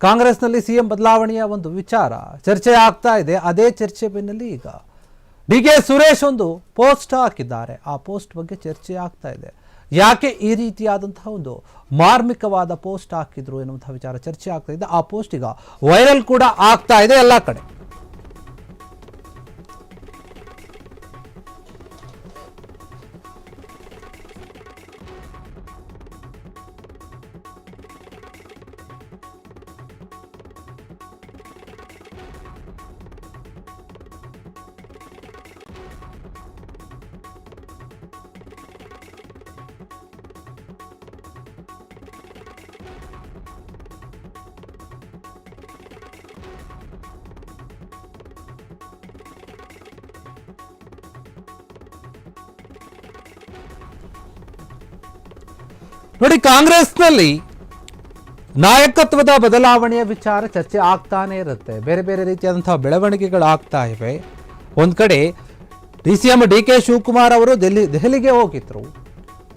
ಕಾಂಗ್ರೆಸ್ನಲ್ಲಿ ಸಿಎಂ ಬದಲಾವಣೆಯ ಒಂದು ವಿಚಾರ ಚರ್ಚೆ ಆಗ್ತಾ ಇದೆ. ಅದೇ ಚರ್ಚೆ ಬೆನ್ನಲ್ಲಿ ಈಗ ಡಿ.ಕೆ. ಸುರೇಶ್ ಒಂದು ಪೋಸ್ಟ್ ಹಾಕಿದ್ದಾರೆ. ಆ ಪೋಸ್ಟ್ ಬಗ್ಗೆ ಚರ್ಚೆ ಆಗ್ತಾ ಇದೆ. ಯಾಕೆ ಈ ರೀತಿಯಾದಂತಹ ಒಂದು ಮಾರ್ಮಿಕವಾದ ಪೋಸ್ಟ್ ಹಾಕಿದ್ರು ಎನ್ನುವಂತಹ ವಿಚಾರ ಚರ್ಚೆ ಆಗ್ತಾ ಇದೆ. ಆ ಪೋಸ್ಟ್ ಈಗ ವೈರಲ್ ಕೂಡ ಆಗ್ತಾ ಇದೆ ಎಲ್ಲ ಕಡೆ. ನೋಡಿ, ಕಾಂಗ್ರೆಸ್ನಲ್ಲಿ ನಾಯಕತ್ವದ ಬದಲಾವಣೆಯ ವಿಚಾರ ಚರ್ಚೆ ಆಗ್ತಾನೆ ಇರುತ್ತೆ. ಬೇರೆ ಬೇರೆ ರೀತಿಯಾದಂತಹ ಬೆಳವಣಿಗೆಗಳು ಆಗ್ತಾ ಇವೆ. ಒಂದು ಕಡೆ ಸಿಎಂ ಡಿ.ಕೆ. ಶಿವಕುಮಾರ್ ಅವರು ದೆಹಲಿಗೆ ಹೋಗಿದ್ರು.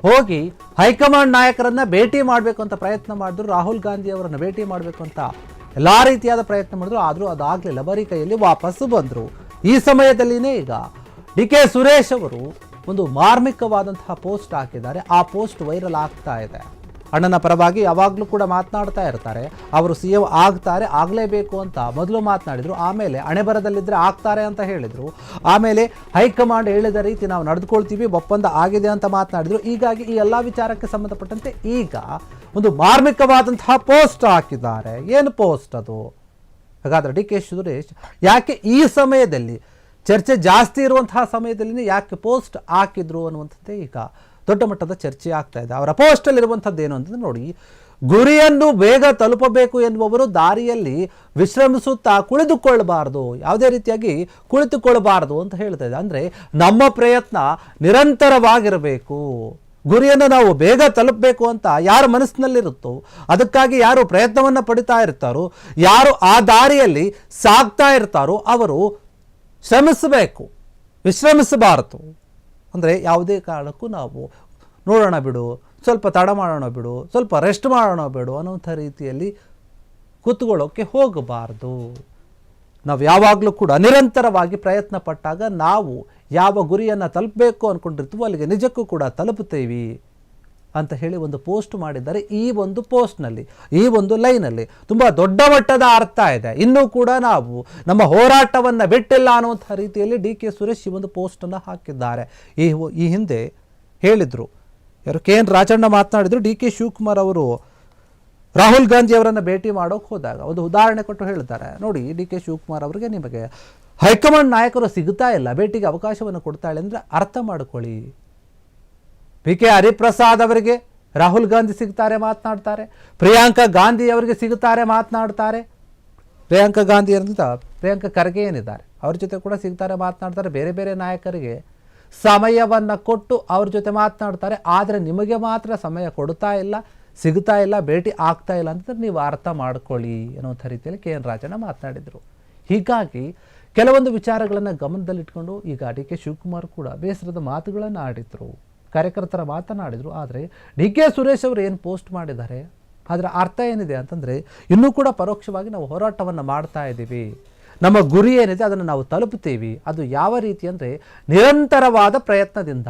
ಹೋಗಿ ಹೈಕಮಾಂಡ್ ನಾಯಕರನ್ನ ಭೇಟಿ ಮಾಡಬೇಕು ಅಂತ ಪ್ರಯತ್ನ ಮಾಡಿದ್ರು. ರಾಹುಲ್ ಗಾಂಧಿ ಅವರನ್ನ ಭೇಟಿ ಮಾಡಬೇಕು ಅಂತ ಎಲ್ಲಾ ರೀತಿಯಾದ ಪ್ರಯತ್ನ ಮಾಡಿದ್ರು. ಆದರೂ ಅದಾಗಲಿಲ್ಲ. ಬರೀ ಕೈಯಲ್ಲಿ ವಾಪಸ್ಸು ಬಂದರು. ಈ ಸಮಯದಲ್ಲಿನೇ ಈಗ ಡಿ.ಕೆ. ಸುರೇಶ್ ಅವರು ಒಂದು ಮಾರ್ಮಿಕವಾದಂತಹ ಪೋಸ್ಟ್ ಹಾಕಿದ್ದಾರೆ. ಆ ಪೋಸ್ಟ್ ವೈರಲ್ ಆಗ್ತಾ ಇದೆ. ಅಣ್ಣನ ಪರವಾಗಿ ಯಾವಾಗಲೂ ಕೂಡ ಮಾತನಾಡ್ತಾ ಇರ್ತಾರೆ. ಅವರು ಸಿಎಂ ಆಗ್ತಾರೆ, ಆಗಲೇಬೇಕು ಅಂತ ಮೊದಲು ಮಾತನಾಡಿದ್ರು. ಆಮೇಲೆ ಹಣೆಬರದಲ್ಲಿದ್ದರೆ ಆಗ್ತಾರೆ ಅಂತ ಹೇಳಿದರು. ಆಮೇಲೆ ಹೈಕಮಾಂಡ್ ಹೇಳಿದ ರೀತಿ ನಾವು ನಡೆದುಕೊಳ್ತೀವಿ, ಒಪ್ಪಂದ ಆಗಿದೆ ಅಂತ ಮಾತನಾಡಿದ್ರು. ಹೀಗಾಗಿ ಈ ಎಲ್ಲ ವಿಚಾರಕ್ಕೆ ಸಂಬಂಧಪಟ್ಟಂತೆ ಈಗ ಒಂದು ಮಾರ್ಮಿಕವಾದಂತಹ ಪೋಸ್ಟ್ ಹಾಕಿದ್ದಾರೆ. ಏನು ಪೋಸ್ಟ್ ಅದು? ಹಾಗಾದರೆ ಡಿ.ಕೆ. ಸುರೇಶ್ ಯಾಕೆ ಈ ಸಮಯದಲ್ಲಿ ಚರ್ಚೆ ಜಾಸ್ತಿ ಇರುವಂತಹ ಸಮಯದಲ್ಲಿ ಯಾಕೆ ಪೋಸ್ಟ್ ಹಾಕಿದ್ರು ಅನ್ನುವಂಥದ್ದೇ ಈಗ ದೊಡ್ಡ ಮಟ್ಟದ ಚರ್ಚೆ ಆಗ್ತಾ ಇದೆ. ಅವರ ಪೋಸ್ಟಲ್ಲಿ ಇರುವಂಥದ್ದು ಏನು ಅಂತಂದ್ರೆ ನೋಡಿ, ಗುರಿಯನ್ನು ಬೇಗ ತಲುಪಬೇಕು ಎನ್ನುವವರು ದಾರಿಯಲ್ಲಿ ವಿಶ್ರಮಿಸುತ್ತಾ ಕುಳಿತುಕೊಳ್ಳಬಾರದು, ಯಾವುದೇ ರೀತಿಯಾಗಿ ಕುಳಿತುಕೊಳ್ಳಬಾರದು ಅಂತ ಹೇಳ್ತಾ ಇದೆ. ಅಂದರೆ ನಮ್ಮ ಪ್ರಯತ್ನ ನಿರಂತರವಾಗಿರಬೇಕು. ಗುರಿಯನ್ನು ನಾವು ಬೇಗ ತಲುಪಬೇಕು ಅಂತ ಯಾರ ಮನಸ್ಸಿನಲ್ಲಿರುತ್ತೋ, ಅದಕ್ಕಾಗಿ ಯಾರು ಪ್ರಯತ್ನವನ್ನು ಪಡಿತಾ ಇರ್ತಾರೋ, ಯಾರು ಆ ದಾರಿಯಲ್ಲಿ ಸಾಗ್ತಾ ಇರ್ತಾರೋ ಅವರು ಶ್ರಮಿಸಬೇಕು, ವಿಶ್ರಮಿಸಬಾರದು. ಅಂದರೆ ಯಾವುದೇ ಕಾರಣಕ್ಕೂ ನಾವು ನೋಡೋಣ ಬಿಡು, ಸ್ವಲ್ಪ ತಡ ಮಾಡೋಣ ಬಿಡು, ಸ್ವಲ್ಪ ರೆಸ್ಟ್ ಮಾಡೋಣ ಬಿಡು ಅನ್ನೋಂಥ ರೀತಿಯಲ್ಲಿ ಕೂತ್ಕೊಳ್ಳೋಕ್ಕೆ ಹೋಗಬಾರ್ದು. ನಾವು ಯಾವಾಗಲೂ ಕೂಡ ನಿರಂತರವಾಗಿ ಪ್ರಯತ್ನ ಪಟ್ಟಾಗ ನಾವು ಯಾವ ಗುರಿಯನ್ನು ತಲುಪಬೇಕು ಅಂದ್ಕೊಂಡಿರ್ತೀವೋ ಅಲ್ಲಿಗೆ ನಿಜಕ್ಕೂ ಕೂಡ ತಲುಪುತ್ತೇವೆ ಅಂತ ಹೇಳಿ ಒಂದು ಪೋಸ್ಟ್ ಮಾಡಿದ್ದಾರೆ. ಈ ಒಂದು ಪೋಸ್ಟ್ನಲ್ಲಿ, ಈ ಒಂದು ಲೈನಲ್ಲಿ ತುಂಬ ದೊಡ್ಡ ಮಟ್ಟದ ಅರ್ಥ ಇದೆ. ಇನ್ನೂ ಕೂಡ ನಾವು ನಮ್ಮ ಹೋರಾಟವನ್ನು ಬಿಟ್ಟಿಲ್ಲ ಅನ್ನುವಂಥ ರೀತಿಯಲ್ಲಿ ಡಿ.ಕೆ. ಸುರೇಶ್ ಈ ಒಂದು ಪೋಸ್ಟನ್ನು ಹಾಕಿದ್ದಾರೆ. ಈ ಹಿಂದೆ ಹೇಳಿದರು, ಯಾರು ಕೆ.ಎನ್. ರಾಜಣ್ಣ ಮಾತನಾಡಿದರು. ಡಿ.ಕೆ. ಶಿವಕುಮಾರ್ ಅವರು ರಾಹುಲ್ ಗಾಂಧಿ ಅವರನ್ನು ಭೇಟಿ ಮಾಡೋಕೆ ಹೋದಾಗ ಒಂದು ಉದಾಹರಣೆ ಕೊಟ್ಟು ಹೇಳ್ತಾರೆ. ನೋಡಿ, ಡಿ.ಕೆ. ಶಿವಕುಮಾರ್ ಅವರಿಗೆ ನಿಮಗೆ ಹೈಕಮಾಂಡ್ ನಾಯಕರು ಸಿಗ್ತಾ ಇಲ್ಲ, ಭೇಟಿಗೆ ಅವಕಾಶವನ್ನು ಕೊಡ್ತಾ ಇಲ್ಲ ಅಂದರೆ ಅರ್ಥ ಮಾಡ್ಕೊಳ್ಳಿ. ಪಿ.ಕೆ. ಹರಿಪ್ರಸಾದ್ ಅವರಿಗೆ ರಾಹುಲ್ ಗಾಂಧಿ ಸಿಗ್ತಾರೆ, ಮಾತನಾಡ್ತಾರೆ. ಪ್ರಿಯಾಂಕಾ ಗಾಂಧಿ ಅವರಿಗೆ ಸಿಗುತ್ತಾರೆ, ಮಾತನಾಡ್ತಾರೆ. ಪ್ರಿಯಾಂಕಾ ಗಾಂಧಿ ಅಂತ ಪ್ರಿಯಾಂಕಾ ಖರ್ಗೆ ಏನಿದ್ದಾರೆ ಅವ್ರ ಜೊತೆ ಕೂಡ ಸಿಗ್ತಾರೆ, ಮಾತನಾಡ್ತಾರೆ. ಬೇರೆ ಬೇರೆ ನಾಯಕರಿಗೆ ಸಮಯವನ್ನು ಕೊಟ್ಟು ಅವ್ರ ಜೊತೆ ಮಾತನಾಡ್ತಾರೆ. ಆದರೆ ನಿಮಗೆ ಮಾತ್ರ ಸಮಯ ಕೊಡ್ತಾ ಇಲ್ಲ, ಸಿಗ್ತಾ ಇಲ್ಲ, ಭೇಟಿ ಆಗ್ತಾ ಇಲ್ಲ ಅಂತಂದ್ರೆ ನೀವು ಅರ್ಥ ಮಾಡ್ಕೊಳ್ಳಿ ಅನ್ನೋಂಥ ರೀತಿಯಲ್ಲಿ ಕೆ.ಎನ್. ರಾಜಣ್ಣ ಮಾತನಾಡಿದರು. ಹೀಗಾಗಿ ಕೆಲವೊಂದು ವಿಚಾರಗಳನ್ನು ಗಮನದಲ್ಲಿಟ್ಕೊಂಡು ಈಗ ಡಿ.ಕೆ. ಶಿವಕುಮಾರ್ ಕೂಡ ಬೇಸರದ ಮಾತುಗಳನ್ನು ಆಡಿದರು, ಕಾರ್ಯಕರ್ತರ ಮಾತನಾಡಿದರು. ಆದರೆ ಡಿ.ಕೆ. ಸುರೇಶ್ ಅವರು ಏನು ಪೋಸ್ಟ್ ಮಾಡಿದ್ದಾರೆ ಅದರ ಅರ್ಥ ಏನಿದೆ ಅಂತಂದರೆ, ಇನ್ನೂ ಕೂಡ ಪರೋಕ್ಷವಾಗಿ ನಾವು ಹೋರಾಟವನ್ನು ಮಾಡ್ತಾ ಇದ್ದೀವಿ, ನಮ್ಮ ಗುರಿ ಏನಿದೆ ಅದನ್ನು ನಾವು ತಲುಪುತ್ತೀವಿ. ಅದು ಯಾವ ರೀತಿ ಅಂದರೆ ನಿರಂತರವಾದ ಪ್ರಯತ್ನದಿಂದ,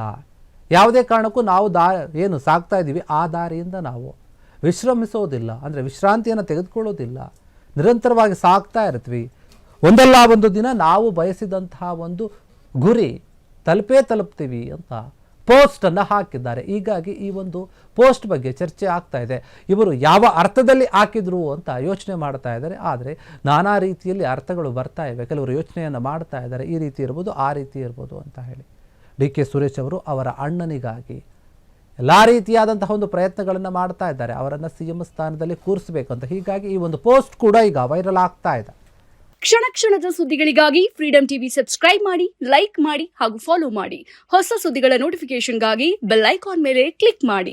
ಯಾವುದೇ ಕಾರಣಕ್ಕೂ ನಾವು ಏನು ಸಾಗ್ತಾ ಇದ್ದೀವಿ ಆ ದಾರಿಯಿಂದ ನಾವು ವಿಶ್ರಮಿಸೋದಿಲ್ಲ, ಅಂದರೆ ವಿಶ್ರಾಂತಿಯನ್ನು ತೆಗೆದುಕೊಳ್ಳೋದಿಲ್ಲ, ನಿರಂತರವಾಗಿ ಸಾಗ್ತಾ ಇರ್ತೀವಿ. ಒಂದಲ್ಲ ಒಂದು ದಿನ ನಾವು ಬಯಸಿದಂತಹ ಒಂದು ಗುರಿ ತಲುಪ್ತೀವಿ ಅಂತ ಪೋಸ್ಟನ್ನು ಹಾಕಿದ್ದಾರೆ. ಹೀಗಾಗಿ ಈ ಒಂದು ಪೋಸ್ಟ್ ಬಗ್ಗೆ ಚರ್ಚೆ ಆಗ್ತಾ ಇದೆ. ಇವರು ಯಾವ ಅರ್ಥದಲ್ಲಿ ಹಾಕಿದ್ರು ಅಂತ ಯೋಚನೆ ಮಾಡ್ತಾ ಇದ್ದಾರೆ. ಆದರೆ ನಾನಾ ರೀತಿಯಲ್ಲಿ ಅರ್ಥಗಳು ಬರ್ತಾ ಇವೆ. ಕೆಲವರು ಯೋಚನೆಯನ್ನು ಮಾಡ್ತಾ ಇದ್ದಾರೆ, ಈ ರೀತಿ ಇರ್ಬೋದು, ಆ ರೀತಿ ಇರ್ಬೋದು ಅಂತ ಹೇಳಿ. ಡಿ.ಕೆ. ಸುರೇಶ್ ಅವರು ಅವರ ಅಣ್ಣನಿಗಾಗಿ ಎಲ್ಲ ರೀತಿಯಾದಂತಹ ಒಂದು ಪ್ರಯತ್ನಗಳನ್ನು ಮಾಡ್ತಾ ಇದ್ದಾರೆ, ಅವರನ್ನು ಸಿಎಂ ಸ್ಥಾನದಲ್ಲಿ ಕೂರಿಸಬೇಕು ಅಂತ. ಹೀಗಾಗಿ ಈ ಒಂದು ಪೋಸ್ಟ್ ಕೂಡ ಈಗ ವೈರಲ್ ಆಗ್ತಾ ಇದೆ. ಕ್ಷಣ ಕ್ಷಣದ ಸುದ್ದಿಗಳಿಗಾಗಿ ಫ್ರೀಡಂ ಟಿವಿ ಸಬ್ಸ್ಕ್ರೈಬ್ ಮಾಡಿ, ಲೈಕ್ ಮಾಡಿ ಹಾಗೂ ಫಾಲೋ ಮಾಡಿ. ಹೊಸ ಸುದ್ದಿಗಳ ನೋಟಿಫಿಕೇಶನ್ಗಾಗಿ ಬೆಲ್ ಐಕಾನ್ ಮೇಲೆ ಕ್ಲಿಕ್ ಮಾಡಿ.